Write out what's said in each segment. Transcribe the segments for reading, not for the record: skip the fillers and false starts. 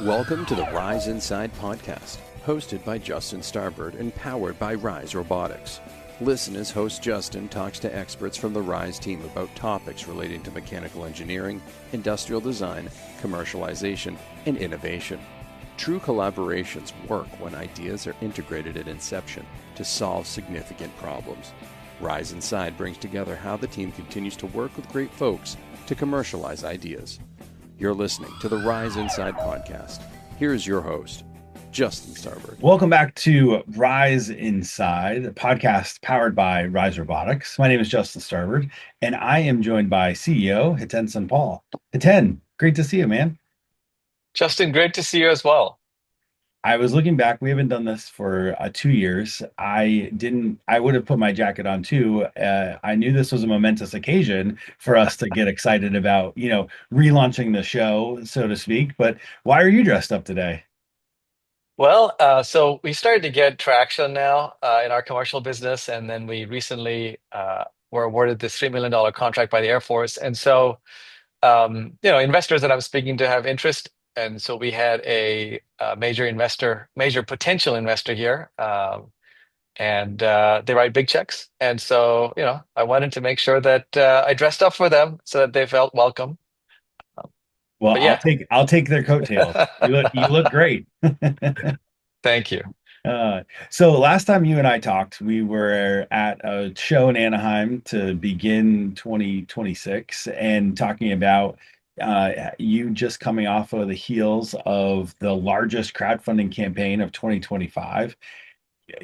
Welcome to the Rise Inside podcast, hosted by Justin Starbird and powered by RISE Robotics. Listen as host Justin talks to experts from the RISE team about topics relating to mechanical engineering, industrial design, commercialization, and innovation. True collaborations work when ideas are integrated at inception to solve significant problems. Rise Inside brings together how the team continues to work with great folks to commercialize ideas. You're listening to the Rise Inside podcast. Here's your host, Justin Starbird. Welcome back to Rise Inside, a podcast powered by RISE Robotics. My name is Justin Starbird, and I am joined by CEO Hiten Sonpal. Hiten, great to see you, man. Justin, great to see you as well. I was looking back. We haven't done this for 2 years. I would have put my jacket on too. I knew this was a momentous occasion for us to get excited about, relaunching the show, so to speak. But why are you dressed up today? So we started to get traction now in our commercial business, and then we recently were awarded this $3 million contract by the Air Force. And so, investors that I'm speaking to have interest. And so we had a major potential investor here, and they write big checks. And so, I wanted to make sure that I dressed up for them so that they felt welcome. Well, But yeah, I'll take their coattails. You look great. thank you. So last time you and I talked, we were at a show in Anaheim to begin 2026 and talking about you just coming off of the heels of the largest crowdfunding campaign of 2025.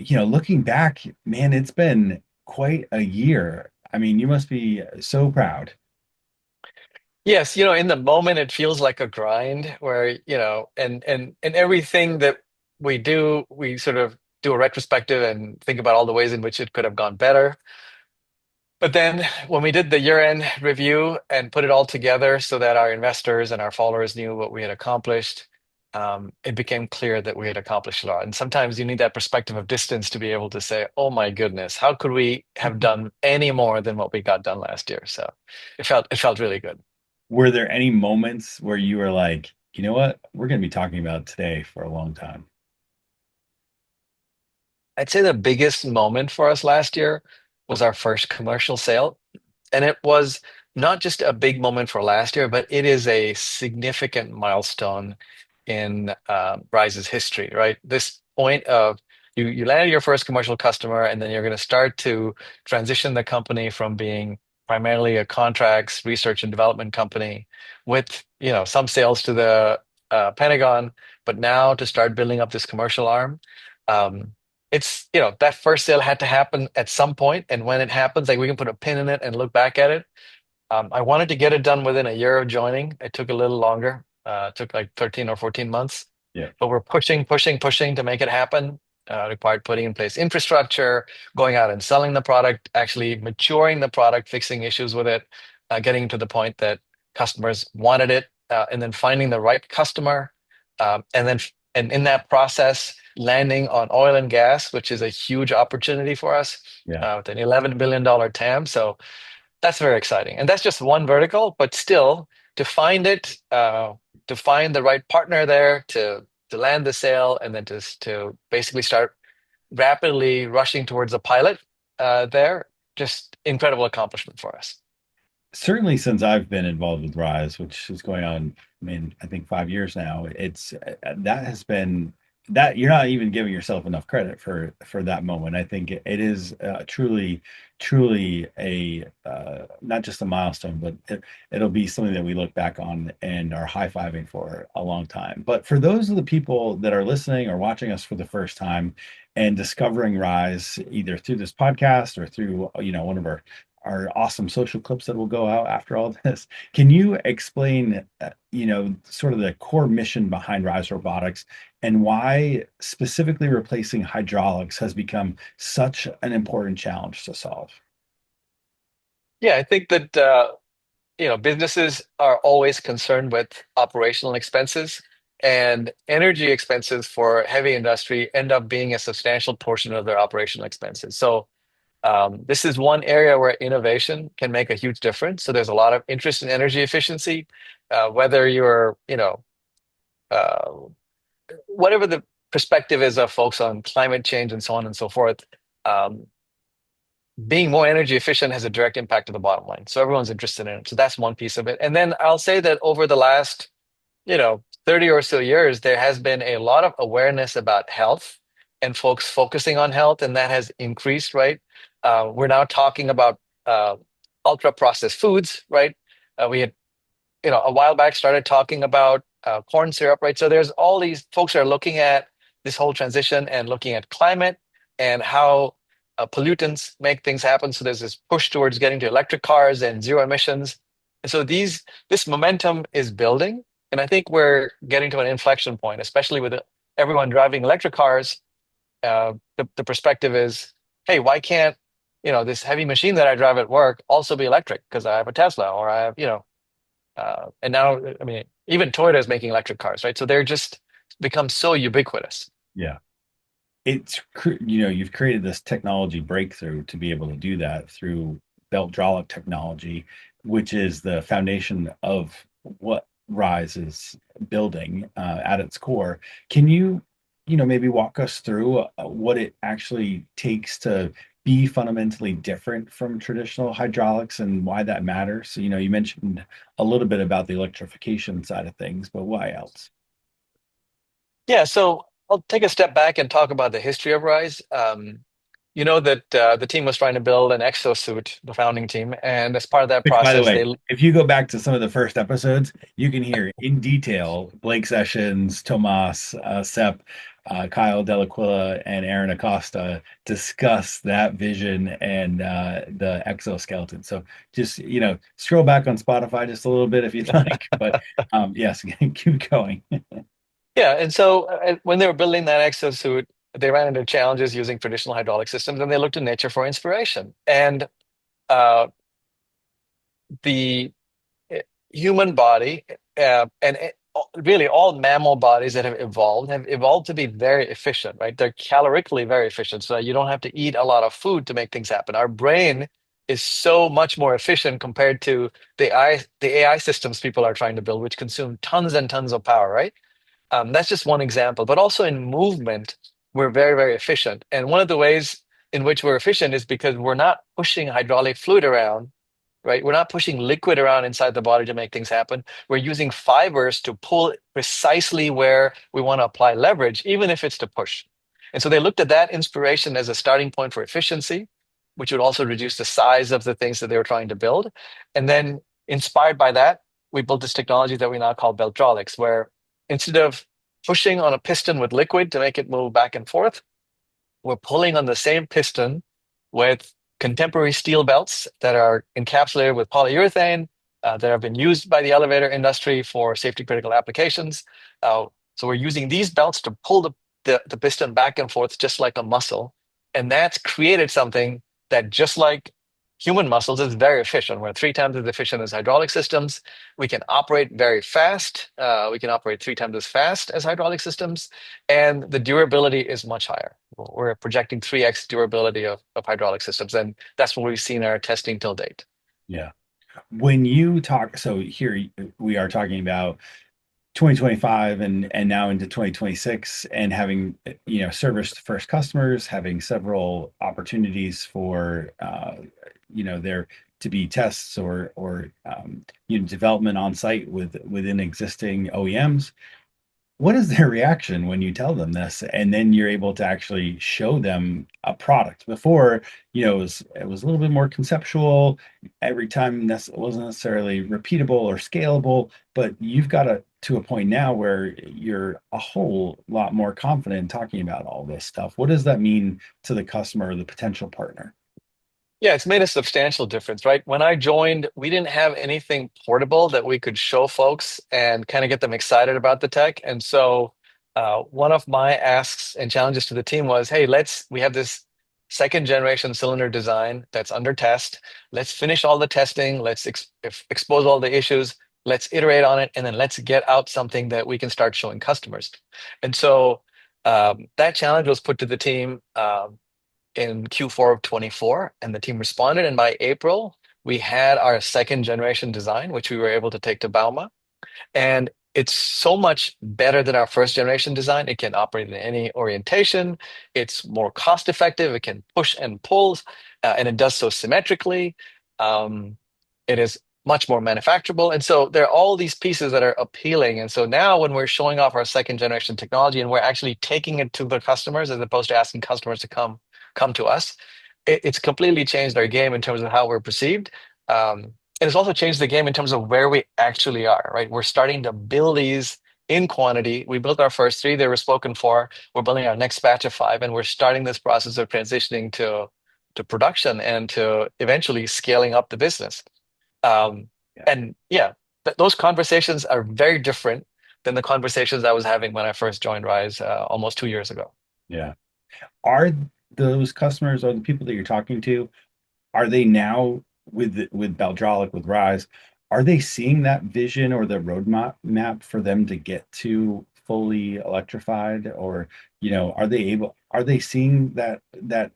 Looking back, man, it's been quite a year. I mean, you must be so proud. Yes, in the moment it feels like a grind where, and everything that we do, we sort of do a retrospective and think about all the ways in which it could have gone better. But then when we did the year-end review and put it all together so that our investors and our followers knew what we had accomplished, it became clear that we had accomplished a lot. And sometimes you need that perspective of distance to be able to say, oh my goodness, how could we have done any more than what we got done last year? So it felt really good. Were there any moments where you were like, you know what, we're going to be talking about today for a long time? I'd say the biggest moment for us last year was our first commercial sale. And it was not just a big moment for last year, but it is a significant milestone in Rise's history, right? This point of you landed your first commercial customer, and then you're going to start to transition the company from being primarily a contracts research and development company with some sales to the Pentagon, but now to start building up this commercial arm. Um, it's that first sale had to happen at some point, and when it happens, like we can put a pin in it and look back at it. I wanted to get it done within a year of joining. It took a little longer. It took like 13 or 14 months, Yeah. but we're pushing to make it happen. Required putting in place infrastructure, going out and selling the product, actually maturing the product, fixing issues with it, getting to the point that customers wanted it, and then finding the right customer, and in that process, landing on oil and gas, which is a huge opportunity for us, Yeah. with an $11 billion TAM. So that's very exciting. And that's just one vertical, but still to find it, to find the right partner there, to land the sale, and then to basically start rapidly rushing towards a pilot there, just incredible accomplishment for us. Certainly since I've been involved with Rise, which is going on, I mean, I think 5 years now, it's that has been that you're not even giving yourself enough credit for that moment. I think it is truly a not just a milestone, but it'll be something that we look back on and are high-fiving for a long time. But for those of the people that are listening or watching us for the first time and discovering Rise either through this podcast or through one of our awesome social clips that will go out after all this. Can you explain, sort of the core mission behind Rise Robotics and why specifically replacing hydraulics has become such an important challenge to solve? Yeah, I think that businesses are always concerned with operational expenses, and energy expenses for heavy industry end up being a substantial portion of their operational expenses. So this is one area where innovation can make a huge difference. So there's a lot of interest in energy efficiency, whether you're, uh, whatever the perspective is of folks on climate change and so on and so forth, um, being more energy efficient has a direct impact to the bottom line. So everyone's interested in it. So that's one piece of it. And then I'll say that over the last, 30 or so years, there has been a lot of awareness about health and folks focusing on health, and that has increased, right? We're now talking about ultra processed foods, right? We had a while back started talking about corn syrup, right? So there's all these folks are looking at this whole transition and looking at climate and how pollutants make things happen. So there's this push towards getting to electric cars and zero emissions. And so this momentum is building, and I think we're getting to an inflection point, especially with everyone driving electric cars. The perspective is, hey, why can't this heavy machine that I drive at work also be electric because I have a Tesla or I have and now, I mean, even Toyota is making electric cars, right? So they're just become so ubiquitous. Yeah. You've created this technology breakthrough to be able to do that through Beltdraulic technology, which is the foundation of what Rise is building at its core. Can you, maybe walk us through what it actually takes to be fundamentally different from traditional hydraulics and why that matters? So, you mentioned a little bit about the electrification side of things, but why else? Yeah, so I'll take a step back and talk about the history of RISE. You know that the team was trying to build an exosuit, the founding team, and as part of that Which, by the process, way, if you go back to some of the first episodes, you can hear in detail Blake Sessions, Tomas, Sepp, Kyle Delaquila, and Aaron Acosta discuss that vision and the exoskeleton. So just, scroll back on Spotify just a little bit if you'd like. But yes, keep going. yeah, and so when they were building that exosuit, they ran into challenges using traditional hydraulic systems, and they looked to nature for inspiration. And uh, the human body and really all mammal bodies that have evolved to be very efficient, right? They're calorically very efficient, so you don't have to eat a lot of food to make things happen. Our brain is so much more efficient compared to the AI systems people are trying to build, which consume tons and tons of power, right? That's just one example, but also in movement, we're very, very efficient. And one of the ways in which we're efficient is because we're not pushing hydraulic fluid around, right? We're not pushing liquid around inside the body to make things happen. We're using fibers to pull precisely where we want to apply leverage, even if it's to push. And so they looked at that inspiration as a starting point for efficiency, which would also reduce the size of the things that they were trying to build. And then inspired by that, we built this technology that we now call Beltdraulics, where instead of pushing on a piston with liquid to make it move back and forth, we're pulling on the same piston with contemporary steel belts that are encapsulated with polyurethane that have been used by the elevator industry for safety critical applications. So we're using these belts to pull the piston back and forth just like a muscle. And that's created something that, just like human muscles, is very efficient. We're 3 times as efficient as hydraulic systems. We can operate very fast. We can operate 3 times as fast as hydraulic systems. And the durability is much higher. We're projecting 3x durability of hydraulic systems. And that's what we've seen in our testing till date. Yeah. When you talk, so here we are talking about 2025 and now into 2026 and having serviced first customers, having several opportunities for there to be tests or development on site within existing OEMs. What is their reaction when you tell them this and then you're able to actually show them a product? Before, it was a little bit more conceptual. Every time this wasn't necessarily repeatable or scalable, but you've got to a point now where you're a whole lot more confident in talking about all this stuff. What does that mean to the customer or the potential partner? Yeah, it's made a substantial difference, right? When I joined, we didn't have anything portable that we could show folks and kind of get them excited about the tech. And so one of my asks and challenges to the team was, hey, we have this second generation cylinder design that's under test. Let's finish all the testing. Let's expose all the issues. Let's iterate on it. And then let's get out something that we can start showing customers. And so that challenge was put to the team. In Q4 of 24, and the team responded. And by April, we had our second generation design, which we were able to take to Bauma. And it's so much better than our first generation design. It can operate in any orientation. It's more cost effective. It can push and pull, and it does so symmetrically. Um, it is much more manufacturable. And so there are all these pieces that are appealing. And so now when we're showing off our second generation technology and we're actually taking it to the customers as opposed to asking customers to come to us, it's completely changed our game in terms of how we're perceived. And it's also changed the game in terms of where we actually are, right? We're starting to build these in quantity. We built our first three, they were spoken for. We're building our next batch of five, and we're starting this process of transitioning to production and to eventually scaling up the business. Um, Yeah. and yeah, those conversations are very different than the conversations I was having when I first joined Rise almost 2 years ago. Yeah. Are those customers or the people that you're talking to, are they now with Beltdraulic, with Rise, are they seeing that vision or the roadmap for them to get to fully electrified? Or, are they seeing that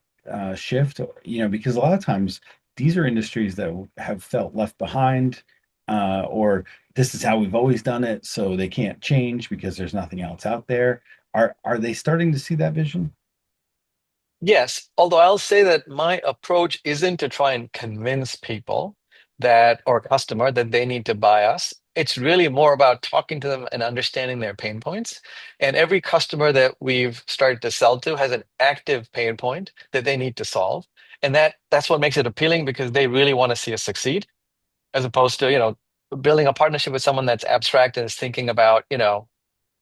shift? Because a lot of times these are industries that have felt left behind, or this is how we've always done it, so they can't change because there's nothing else out there. Are they starting to see that vision? Yes, although I'll say that my approach isn't to try and convince people that or customer that they need to buy us. It's really more about talking to them and understanding their pain points. And every customer that we've started to sell to has an active pain point that they need to solve. And that's what makes it appealing because they really want to see us succeed, as opposed to, building a partnership with someone that's abstract and is thinking about,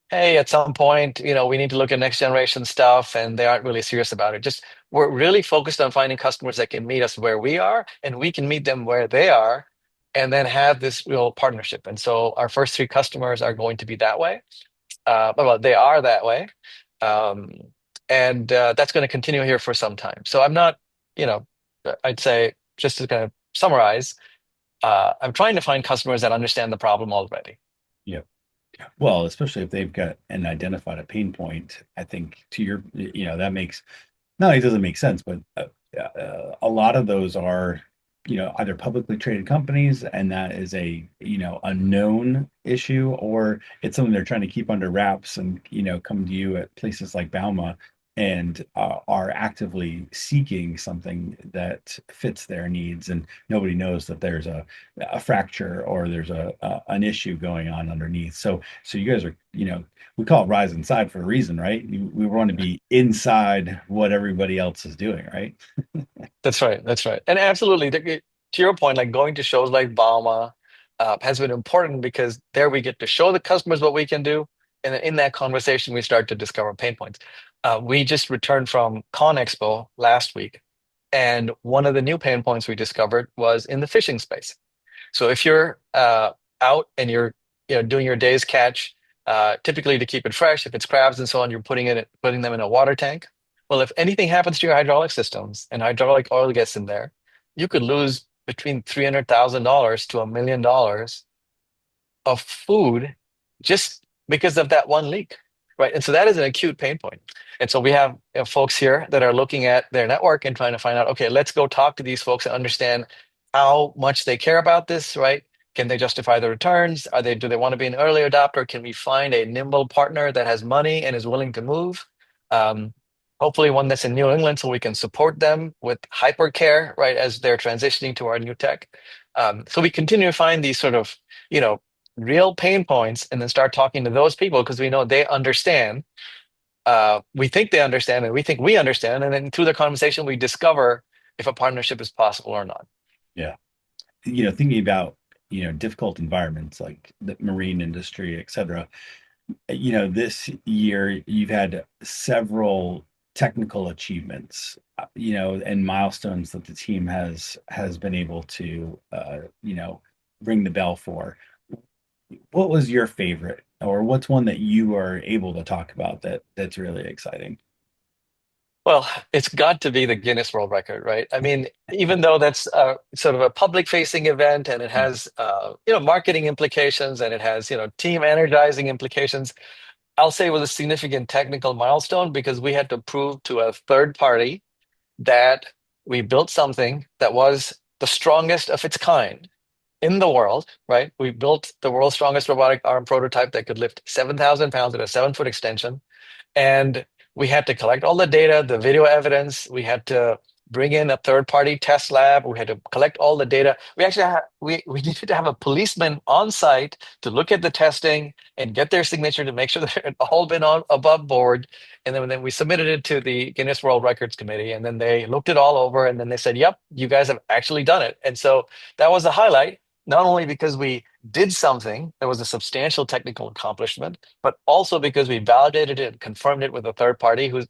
hey, at some point, we need to look at next generation stuff, and they aren't really serious about it. Just we're really focused on finding customers that can meet us where we are, and we can meet them where they are, and then have this real partnership. And so our first three customers are going to be that way. Well, they are that way, um, and that's going to continue here for some time. So I'm not, you know, I'd say just to kind of summarize, I'm trying to find customers that understand the problem already. Yeah. Well, especially if they've got and identified a pain point, I think to your, that makes not only does it make sense, but a lot of those are, either publicly traded companies, and that is a known issue, or it's something they're trying to keep under wraps and, come to you at places like Bauma and are actively seeking something that fits their needs, and nobody knows that there's a fracture or there's an issue going on underneath. So you guys are, we call it Rise Inside for a reason, right? We want to be inside what everybody else is doing, right? That's right. That's right. And absolutely, to your point, like going to shows like Bauma has been important because there we get to show the customers what we can do. And then in that conversation, we start to discover pain points. We just returned from Con Expo last week, and one of the new pain points we discovered was in the fishing space. So if you're out and you're doing your day's catch, typically to keep it fresh, if it's crabs and so on, you're putting them in a water tank. Well, if anything happens to your hydraulic systems and hydraulic oil gets in there, you could lose between $300,000 to $1 million of food just because of that one leak, right? And so that is an acute pain point. And so we have folks here that are looking at their network and trying to find out, okay, let's go talk to these folks and understand how much they care about this, right? Can they justify the returns? Do they want to be an early adopter? Can we find a nimble partner that has money and is willing to move? Um, Hopefully one that's in New England so we can support them with hypercare, right, as they're transitioning to our new tech. So we continue to find these sort of, real pain points and then start talking to those people because we know they understand. We think they understand and we think we understand. And then through the conversation, we discover if a partnership is possible or not. Yeah. Thinking about, difficult environments like the marine industry, et cetera. This year you've had several technical achievements, and milestones that the team has been able to, ring the bell for. What was your favorite, or what's one that you are able to talk about that's really exciting? Well, it's got to be the Guinness World Record, right? I mean, even though that's sort of a public-facing event and it has, marketing implications and it has, team energizing implications, I'll say it was a significant technical milestone because we had to prove to a third party that we built something that was the strongest of its kind in the world, right? We built the world's strongest robotic arm prototype that could lift 7,000 pounds at a 7-foot extension. And we had to collect all the data, the video evidence. We had to bring in a third-party test lab. We had to collect all the data. We actually we needed to have a policeman on site to look at the testing and get their signature to make sure that it had all been on above board. And then we submitted it to the Guinness World Records Committee, and then they looked it all over, and then they said, "Yep, you guys have actually done it." And so that was a highlight, not only because we did something that was a substantial technical accomplishment, but also because we validated it and confirmed it with a third party who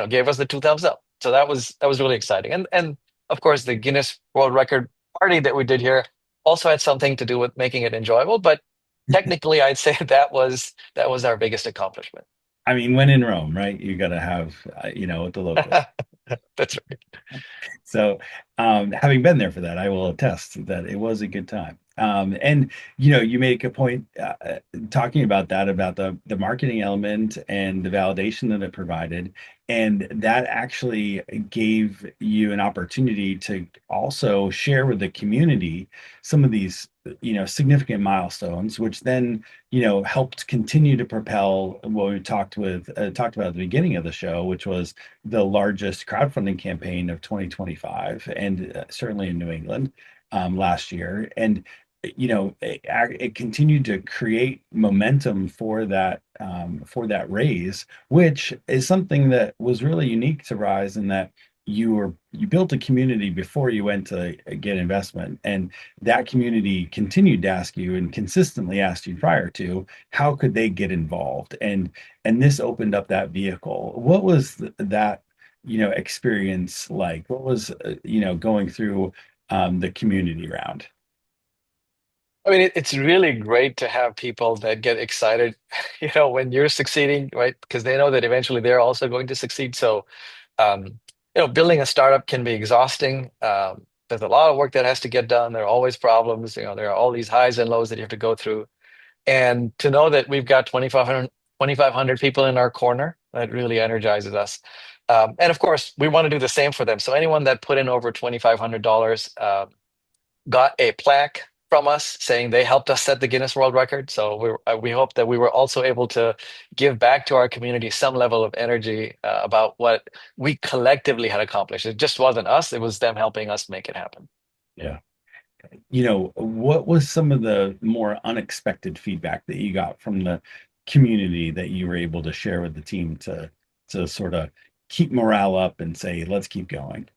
gave us the two thumbs up. So that was really exciting. And of course the Guinness World Record party that we did here also had something to do with making it enjoyable. But technically, I'd say that was our biggest accomplishment. I mean, when in Rome, right? You got to have, with the locals. That's right. So, having been there for that, I will attest that it was a good time. And you make a point talking about that, about the marketing element and the validation that it provided, and that actually gave you an opportunity to also share with the community some of these, significant milestones, which then, helped continue to propel what we talked about at the beginning of the show, which was the largest crowdfunding campaign of 2025, and certainly in New England last year. And it continued to create momentum for that raise, which is something that was really unique to Rise, in that you built a community before you went to get investment, and that community continued to ask you, and consistently asked you prior to, how could they get involved, and this opened up that vehicle. What was that experience like? What was going through the community round? I mean, it's really great to have people that get excited, when you're succeeding, right? Because they know that eventually they're also going to succeed. So, um, building a startup can be exhausting. There's a lot of work that has to get done. There are always problems. There are all these highs and lows that you have to go through. And to know that we've got 2,500 people in our corner, that really energizes us. And of course, we want to do the same for them. So anyone that put in over $2,500 got a plaque from us saying they helped us set the Guinness World Record. So we hope that we were also able to give back to our community some level of energy about what we collectively had accomplished. It just wasn't us; it was them helping us make it happen. Yeah. What was some of the more unexpected feedback that you got from the community that you were able to share with the team to sort of keep morale up and say, let's keep going?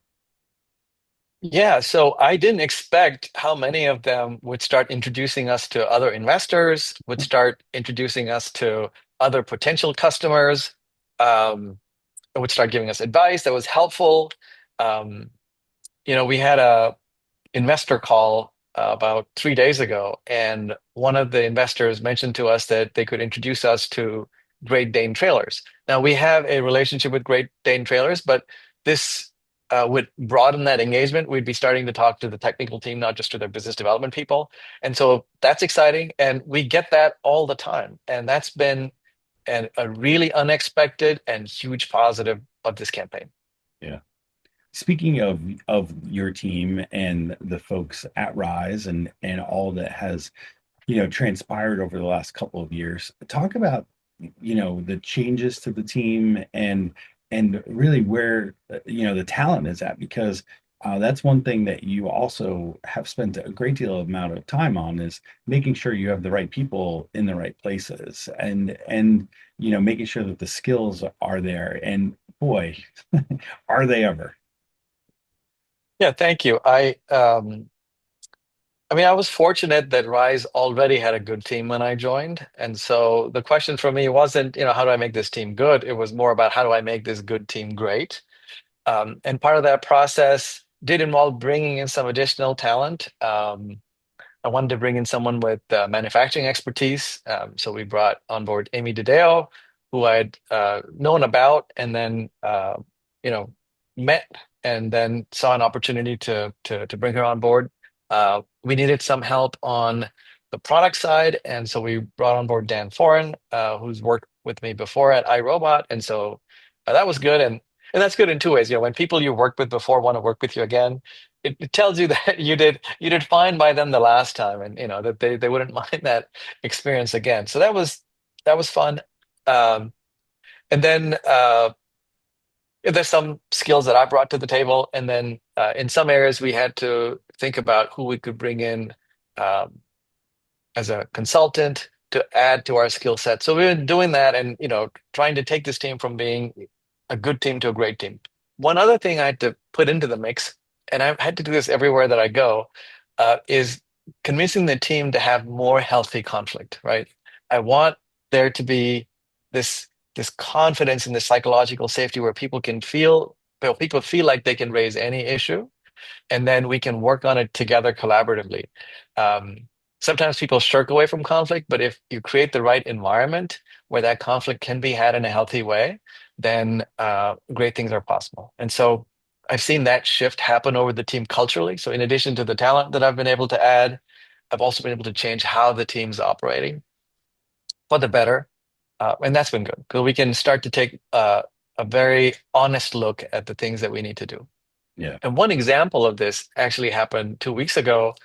Yeah, so I didn't expect how many of them would start introducing us to other investors, would start introducing us to other potential customers, would start giving us advice that was helpful. Um, we had a investor call about 3 days ago, and one of the investors mentioned to us that they could introduce us to Great Dane Trailers. Now, we have a relationship with Great Dane Trailers, but this would broaden that engagement. We'd be starting to talk to the technical team, not just to their business development people. And so that's exciting. And we get that all the time. And that's been a really unexpected and huge positive of this campaign. Yeah. Speaking of your team and the folks at Rise, and all that has transpired over the last couple of years, talk about the changes to the team, and really where the talent is at, because that's one thing that you also have spent a great deal of amount of time on, is making sure you have the right people in the right places, and making sure that the skills are there, and boy, are they ever. Yeah, thank you. I mean, I was fortunate that Rise already had a good team when I joined. And so the question for me wasn't, how do I make this team good? It was more about how do I make this good team great? And part of that process did involve bringing in some additional talent. I wanted to bring in someone with manufacturing expertise. So we brought on board Amy DeDeo, who I'd known about, and then you know met, and then saw an opportunity to bring her on board. We needed some help on the product side, and so we brought on board Dan Foran, who's worked with me before at iRobot, and so that was good. And that's good in two ways. When people you worked with before want to work with you again, it tells you that you did fine by them the last time, and that they wouldn't mind that experience again. So that was fun. Um, and then there's some skills that I brought to the table, and then in some areas we had to think about who we could bring in um, as a consultant to add to our skill set. So we've been doing that, and trying to take this team from being a good team to a great team. One other thing I had to put into the mix, and I've had to do this everywhere that I go, is convincing the team to have more healthy conflict, right? I want there to be this this confidence in the psychological safety where people feel like they can raise any issue, and then we can work on it together collaboratively. Um, Sometimes people shirk away from conflict, but if you create the right environment where that conflict can be had in a healthy way, then great things are possible. And so I've seen that shift happen over the team culturally. So in addition to the talent that I've been able to add, I've also been able to change how the team's operating for the better. And that's been good because we can start to take a very honest look at the things that we need to do. Yeah. And one example of this actually happened 2 weeks ago.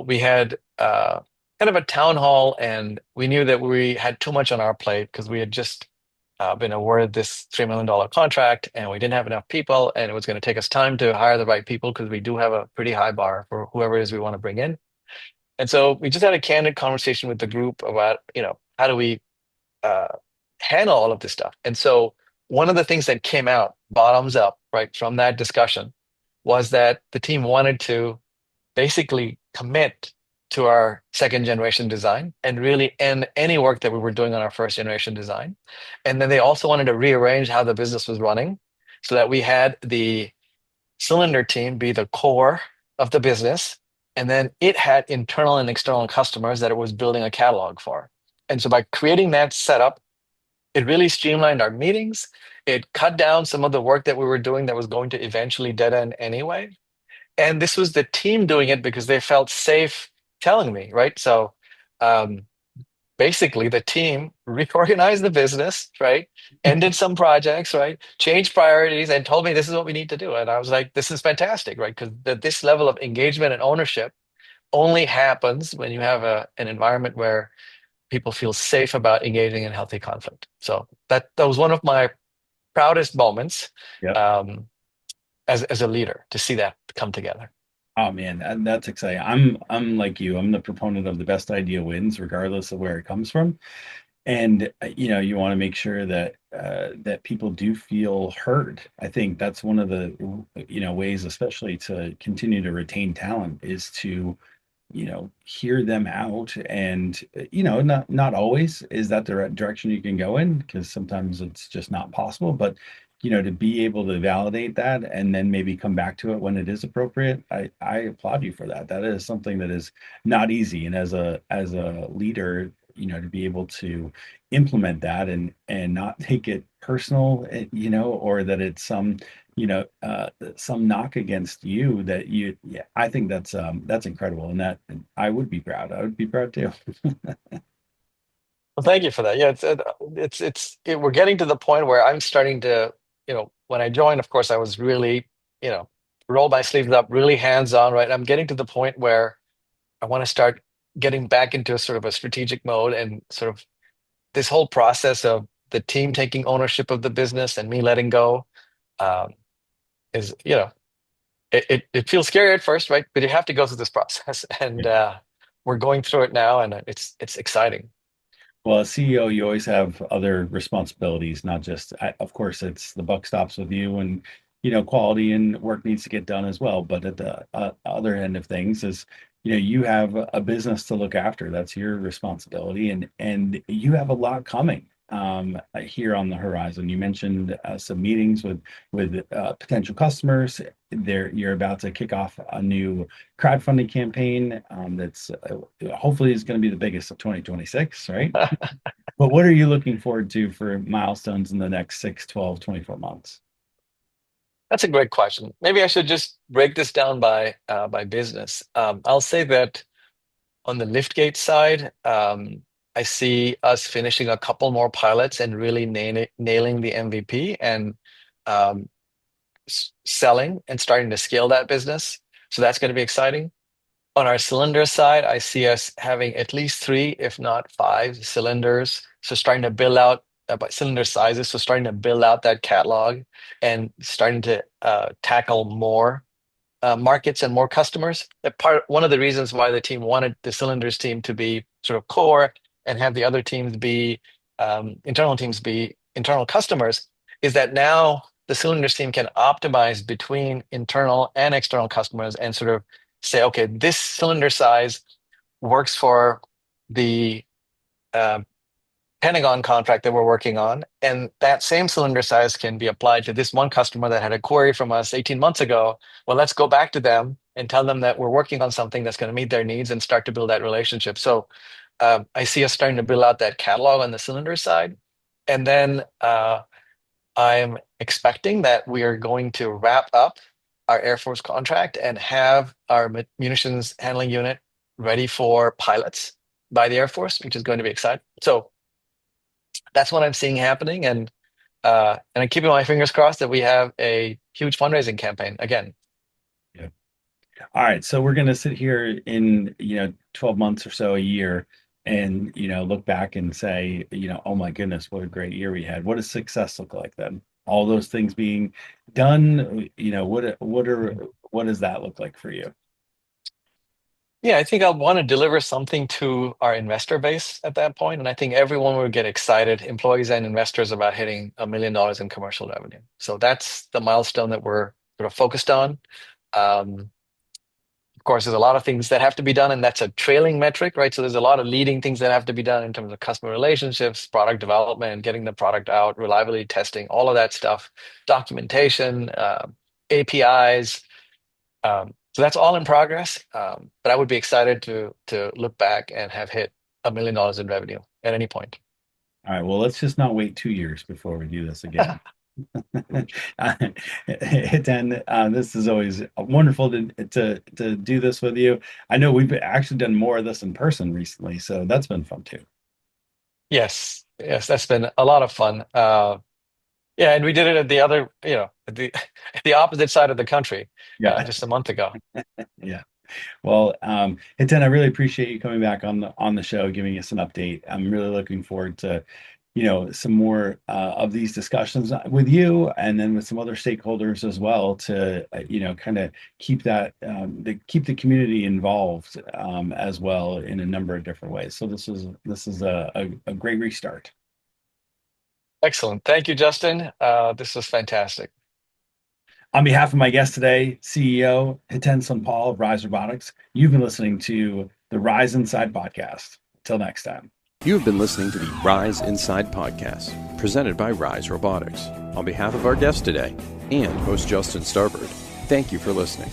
We had kind of a town hall, and we knew that we had too much on our plate because we had just been awarded this $3 million contract, and we didn't have enough people, and it was going to take us time to hire the right people because we do have a pretty high bar for whoever it is we want to bring in. And so we just had a candid conversation with the group about, how do we uh, handle all of this stuff. And so one of the things that came out bottoms up, right, from that discussion was that the team wanted to basically commit to our second generation design and really end any work that we were doing on our first generation design. And then they also wanted to rearrange how the business was running so that we had the cylinder team be the core of the business. And then it had internal and external customers that it was building a catalog for. And so by creating that setup, it really streamlined our meetings. It cut down some of the work that we were doing that was going to eventually dead end anyway. And this was the team doing it because they felt safe telling me, right? So um, basically, the team reorganized the business, right? Ended some projects, right? Changed priorities and told me this is what we need to do. And I was like, this is fantastic, right? Because this level of engagement and ownership only happens when you have an environment where people feel safe about engaging in healthy conflict. So that was one of my proudest moments Yep. as a leader to see that come together. Oh man, that's exciting. I'm like you. I'm the proponent of the best idea wins, regardless of where it comes from. And you want to make sure that that people do feel heard. I think that's one of the ways, especially to continue to retain talent, is to hear them out. And not always is that the right direction you can go in, because sometimes it's just not possible. But to be able to validate that and then maybe come back to it when it is appropriate, I applaud you for that. That is something that is not easy. And as a leader, to be able to implement that and not take it personal, or that it's some knock against you, that yeah, I think that's incredible. And that I would be proud. I would be proud too. Well, thank you for that. Yeah, we're getting to the point where I'm starting to, when I joined, of course, I was really, roll my sleeves up, really hands-on, right? I'm getting to the point where I want to start getting back into a sort of a strategic mode, and sort of this whole process of the team taking ownership of the business and me letting go um, is, it feels scary at first, right? But you have to go through this process, and we're going through it now, and it's exciting. Well, as CEO, you always have other responsibilities, not just, of course, it's the buck stops with you, and quality and work needs to get done as well. But at the other end of things is, you have a business to look after. That's your responsibility, and you have a lot coming here on the horizon. You mentioned some meetings with potential customers. There, you're about to kick off a new crowdfunding campaign that's hopefully is going to be the biggest of 2026, right? But what are you looking forward to for milestones in the next 6, 12, 24 months? That's a great question. Maybe I should just break this down by business. I'll say that on the liftgate side, I see us finishing a couple more pilots and really nailing the MVP, and um, selling and starting to scale that business. So that's going to be exciting. On our cylinder side, I see us having at least 3, if not 5 cylinders. So starting to build out by cylinder sizes. So starting to build out that catalog and starting to tackle more markets and more customers. One of the reasons why the team wanted the cylinders team to be sort of core and have the other teams be internal teams be internal customers is that now the cylinders team can optimize between internal and external customers and sort of say, okay, this cylinder size works for the Pentagon contract that we're working on, and that same cylinder size can be applied to this one customer that had a query from us 18 months ago. Well, let's go back to them and tell them that we're working on something that's going to meet their needs and start to build that relationship. So I see us starting to build out that catalog on the cylinder side. And then I'm expecting that we are going to wrap up our Air Force contract and have our munitions handling unit ready for pilots by the Air Force, which is going to be exciting. So that's what I'm seeing happening, and I'm keeping my fingers crossed that we have a huge fundraising campaign again. Yeah. All right, so we're going to sit here in 12 months or so, a year, and look back and say, oh my goodness, what a great year we had. What does success look like then? All those things being done, what does that look like for you? Yeah, I think I'll want to deliver something to our investor base at that point. And I think everyone will get excited, employees and investors, about hitting $1 million in commercial revenue. So that's the milestone that we're sort of focused on. Of course, there's a lot of things that have to be done, and that's a trailing metric, right? So there's a lot of leading things that have to be done in terms of customer relationships, product development, getting the product out, reliability testing, all of that stuff, documentation, APIs. So that's all in progress, but I would be excited to look back and have hit $1 million in revenue at any point. All right, well, let's just not wait 2 years before we do this again. Hiten, this is always wonderful to do this with you. I know we've actually done more of this in person recently, so that's been fun too. Yes, that's been a lot of fun. Yeah, and we did it at the other, at the opposite side of the country, just a month ago. Yeah. Well, Hiten, I really appreciate you coming back on the show, giving us an update. I'm really looking forward to, some more of these discussions with you, and then with some other stakeholders as well, to kind of keep keep the community involved as well in a number of different ways. So this is a great restart. Excellent. Thank you, Justin. This was fantastic. On behalf of my guest today, CEO Hiten Sonpal of RISE Robotics, you've been listening to the Rise Inside podcast. Until next time. You have been listening to the Rise Inside podcast, presented by RISE Robotics. On behalf of our guest today and host Justin Starbird, thank you for listening.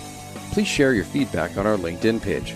Please share your feedback on our LinkedIn page